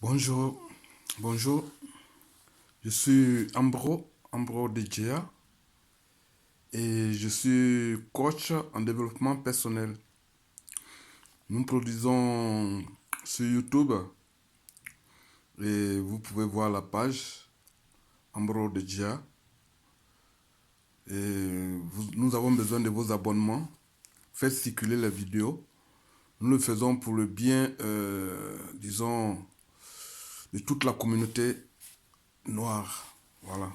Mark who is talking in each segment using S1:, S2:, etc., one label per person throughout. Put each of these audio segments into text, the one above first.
S1: Bonjour, bonjour, je suis Ambro Dejea et je suis coach en développement personnel. Nous produisons sur YouTube et vous pouvez voir la page Ambro Dejea et nous avons besoin de vos abonnements. Faites circuler les vidéos. Nous le faisons pour le bien, disons, de toute la communauté noire. Voilà,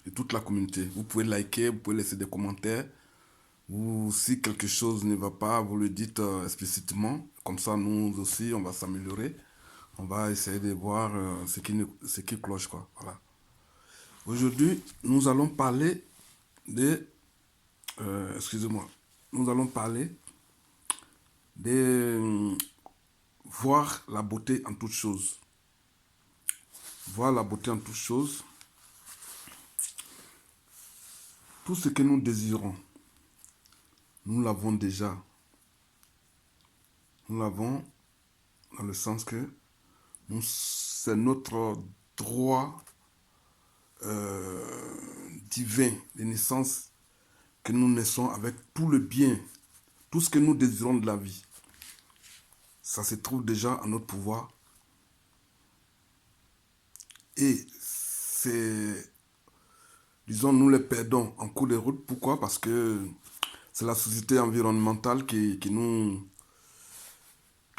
S1: de toute la communauté. Vous pouvez liker, vous pouvez laisser des commentaires. Ou si quelque chose ne va pas, vous le dites explicitement. Comme ça, nous aussi, on va s'améliorer. On va essayer de voir ce qui cloche, quoi. Voilà. Aujourd'hui, nous allons parler de... excusez-moi. Nous allons parler de voir la beauté en toute chose. Voir la beauté en toute chose. Tout ce que nous désirons, nous l'avons déjà. Nous l'avons dans le sens que c'est notre droit divin de naissance que nous naissons avec tout le bien, tout ce que nous désirons de la vie. Ça se trouve déjà en notre pouvoir. Et c'est, disons, nous les perdons en cours de route. Pourquoi? Parce que c'est la société environnementale qui nous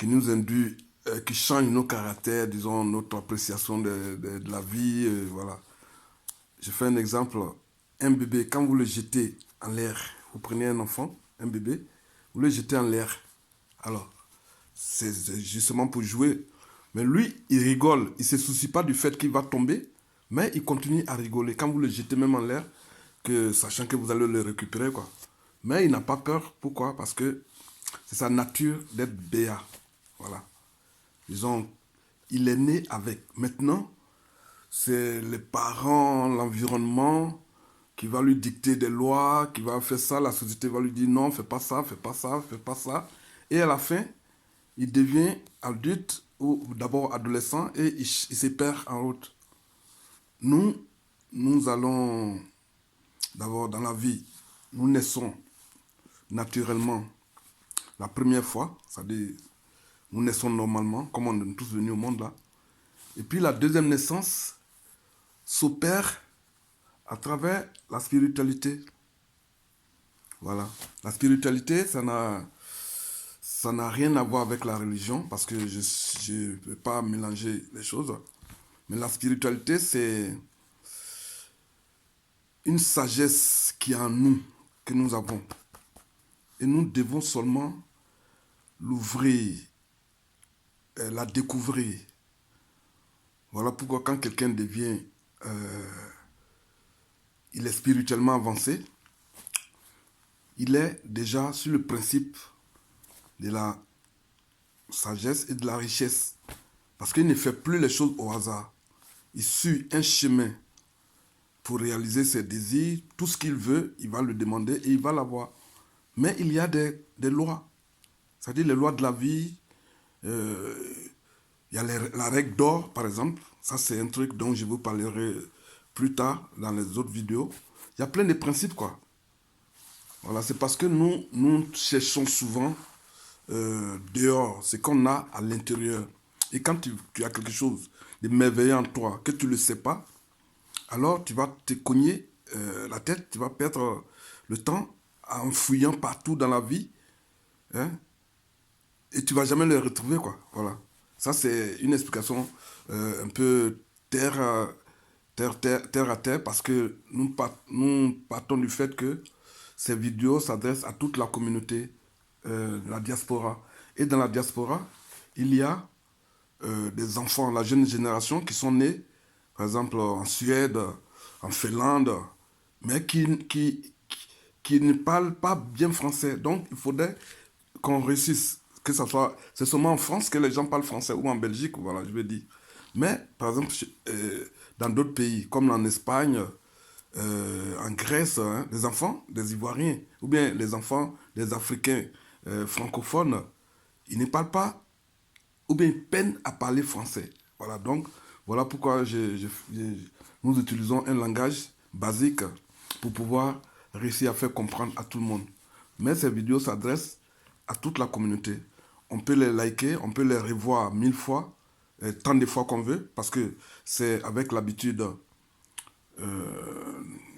S1: induit, qui change nos caractères, disons, notre appréciation de la vie. Voilà. Je fais un exemple. Un bébé, quand vous le jetez en l'air, vous prenez un enfant, un bébé, vous le jetez en l'air. Alors, c'est justement pour jouer. Mais lui, il rigole. Il ne se soucie pas du fait qu'il va tomber, mais il continue à rigoler. Quand vous le jetez même en l'air, sachant que vous allez le récupérer, quoi. Mais il n'a pas peur. Pourquoi? Parce que c'est sa nature d'être béat. Voilà. Disons, il est né avec. Maintenant, c'est les parents, l'environnement qui va lui dicter des lois, qui va faire ça. La société va lui dire non, fais pas ça, fais pas ça, fais pas ça. Et à la fin, il devient adulte ou d'abord adolescent et il se perd en route. Nous, nous allons d'abord dans la vie, nous naissons naturellement la première fois, c'est-à-dire nous naissons normalement, comme on est tous venus au monde là. Et puis la deuxième naissance s'opère à travers la spiritualité. Voilà. La spiritualité, ça n'a rien à voir avec la religion, parce que je ne veux pas mélanger les choses. Mais la spiritualité, c'est une sagesse qui est en nous, que nous avons. Et nous devons seulement l'ouvrir, la découvrir. Voilà pourquoi quand quelqu'un devient, il est spirituellement avancé, il est déjà sur le principe de la sagesse et de la richesse. Parce qu'il ne fait plus les choses au hasard. Il suit un chemin pour réaliser ses désirs. Tout ce qu'il veut, il va le demander et il va l'avoir. Mais il y a des lois. C'est-à-dire les lois de la vie. Il y a la règle d'or, par exemple. Ça, c'est un truc dont je vous parlerai plus tard dans les autres vidéos. Il y a plein de principes, quoi. Voilà, c'est parce que nous cherchons souvent dehors ce qu'on a à l'intérieur. Et quand tu as quelque chose de merveilleux en toi, que tu ne le sais pas, alors tu vas te cogner la tête, tu vas perdre le temps en fouillant partout dans la vie, hein, et tu vas jamais le retrouver, quoi. Voilà. Ça, c'est une explication un peu terre à terre, parce que nous partons du fait que ces vidéos s'adressent à toute la communauté de la diaspora. Et dans la diaspora, il y a des enfants, la jeune génération qui sont nés, par exemple en Suède, en Finlande, mais qui ne parlent pas bien français. Donc, il faudrait qu'on réussisse, que ça soit... C'est seulement en France que les gens parlent français, ou en Belgique, voilà, je veux dire. Mais, par exemple, dans d'autres pays, comme en Espagne, en Grèce, hein, les enfants des Ivoiriens, ou bien les enfants des Africains francophones, ils ne parlent pas ou bien ils peinent à parler français. Voilà, donc, voilà pourquoi nous utilisons un langage basique pour pouvoir réussir à faire comprendre à tout le monde. Mais ces vidéos s'adressent à toute la communauté. On peut les liker, on peut les revoir 1000 fois, tant de fois qu'on veut, parce que c'est avec l'habitude.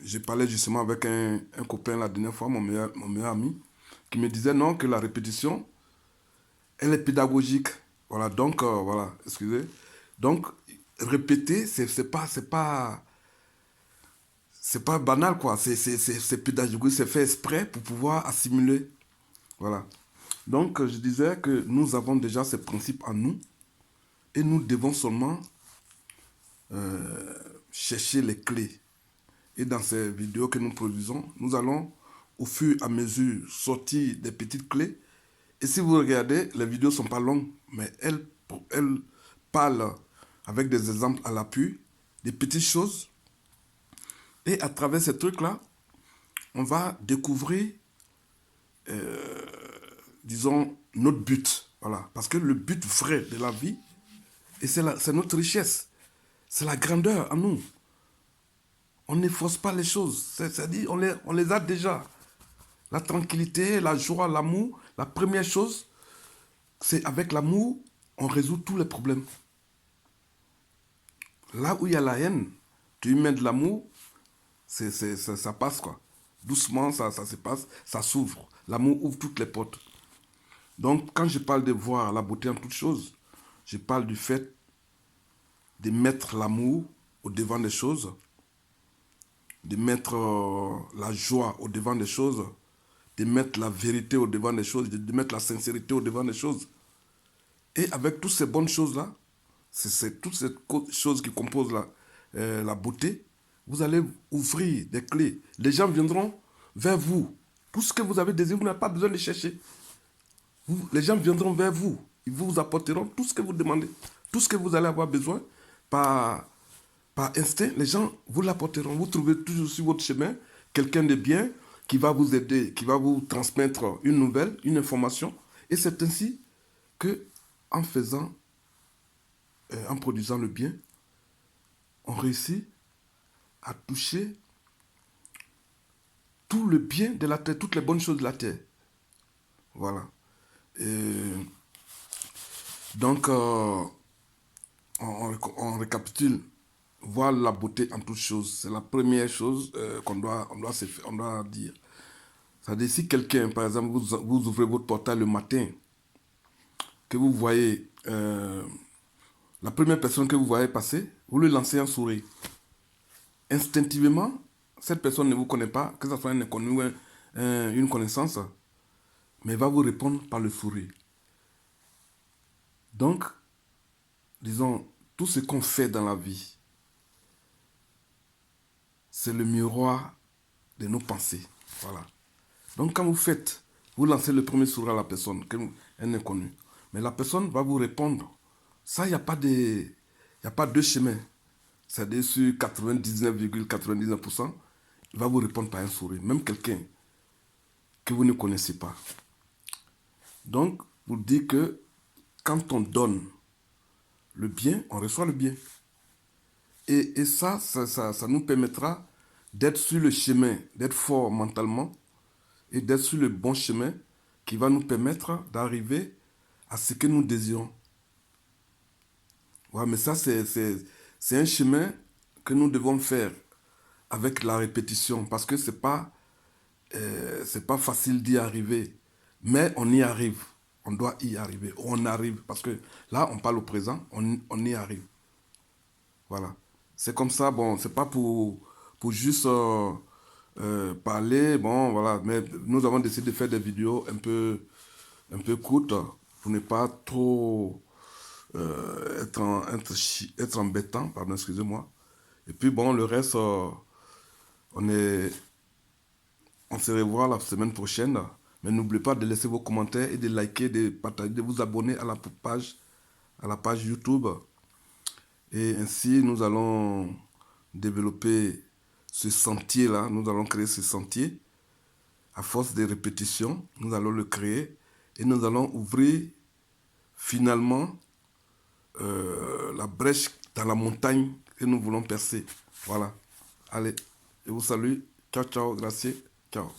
S1: J'ai parlé justement avec un copain la dernière fois, mon meilleur ami, qui me disait non, que la répétition, elle est pédagogique. Voilà, donc, voilà, excusez. Donc, répéter, c'est pas banal, quoi. C'est pédagogique, c'est fait exprès pour pouvoir assimiler. Voilà. Donc, je disais que nous avons déjà ces principes en nous et nous devons seulement chercher les clés. Et dans ces vidéos que nous produisons, nous allons au fur et à mesure sortir des petites clés. Et si vous regardez, les vidéos ne sont pas longues, mais elles parlent avec des exemples à l'appui, des petites choses. Et à travers ces trucs-là, on va découvrir, disons, notre but. Voilà. Parce que le but vrai de la vie, et c'est notre richesse, c'est la grandeur en nous. On ne force pas les choses, c'est-à-dire on les a déjà. La tranquillité, la joie, l'amour, la première chose, c'est avec l'amour, on résout tous les problèmes. Là où il y a la haine, tu y mets de l'amour, ça passe quoi. Doucement, ça se passe, ça s'ouvre. L'amour ouvre toutes les portes. Donc, quand je parle de voir la beauté en toutes choses, je parle du fait de mettre l'amour au devant des choses, de mettre la joie au devant des choses, de mettre la vérité au devant des choses, de mettre la sincérité au devant des choses. Et avec toutes ces bonnes choses-là, c'est toutes ces choses qui composent la beauté, vous allez ouvrir des clés. Les gens viendront vers vous. Tout ce que vous avez désiré, vous n'avez pas besoin de chercher. Les gens viendront vers vous. Ils vous apporteront tout ce que vous demandez. Tout ce que vous allez avoir besoin par instinct, les gens vous l'apporteront. Vous trouvez toujours sur votre chemin quelqu'un de bien qui va vous aider, qui va vous transmettre une nouvelle, une information. Et c'est ainsi que, en faisant, en produisant le bien, on réussit à toucher tout le bien de la terre, toutes les bonnes choses de la terre. Voilà. Et donc, on récapitule. Voir la beauté en toutes choses. C'est la première chose on doit dire. C'est-à-dire, si quelqu'un, par exemple, vous ouvrez votre portail le matin, que vous voyez la première personne que vous voyez passer, vous lui lancez un sourire. Instinctivement, cette personne ne vous connaît pas, que ce soit un inconnu ou une connaissance, mais va vous répondre par le sourire. Donc, disons, tout ce qu'on fait dans la vie, c'est le miroir de nos pensées. Voilà. Donc, quand vous lancez le premier sourire à la personne, un inconnu, mais la personne va vous répondre. Ça, il n'y a pas deux chemins. C'est-à-dire sur 99,99%, il va vous répondre par un sourire. Même quelqu'un que vous ne connaissez pas. Donc, vous dites que quand on donne le bien, on reçoit le bien. Et ça nous permettra d'être sur le chemin, d'être fort mentalement et d'être sur le bon chemin qui va nous permettre d'arriver à ce que nous désirons. Ouais, mais ça, c'est un chemin que nous devons faire avec la répétition parce que c'est pas facile d'y arriver. Mais on y arrive. On doit y arriver. On arrive. Parce que là, on parle au présent, on y arrive. Voilà. C'est comme ça, bon, c'est pas pour juste parler, bon, voilà. Mais nous avons décidé de faire des vidéos un peu courtes pour ne pas trop être embêtant, pardon, excusez-moi. Et puis bon, le reste, on se revoit la semaine prochaine. Mais n'oubliez pas de laisser vos commentaires et de liker, de partager, de vous abonner à la page YouTube. Et ainsi, nous allons développer ce sentier-là. Nous allons créer ce sentier. À force de répétition, nous allons le créer. Et nous allons ouvrir finalement la brèche dans la montagne que nous voulons percer. Voilà. Allez, je vous salue. Ciao, ciao, gracias. Ciao.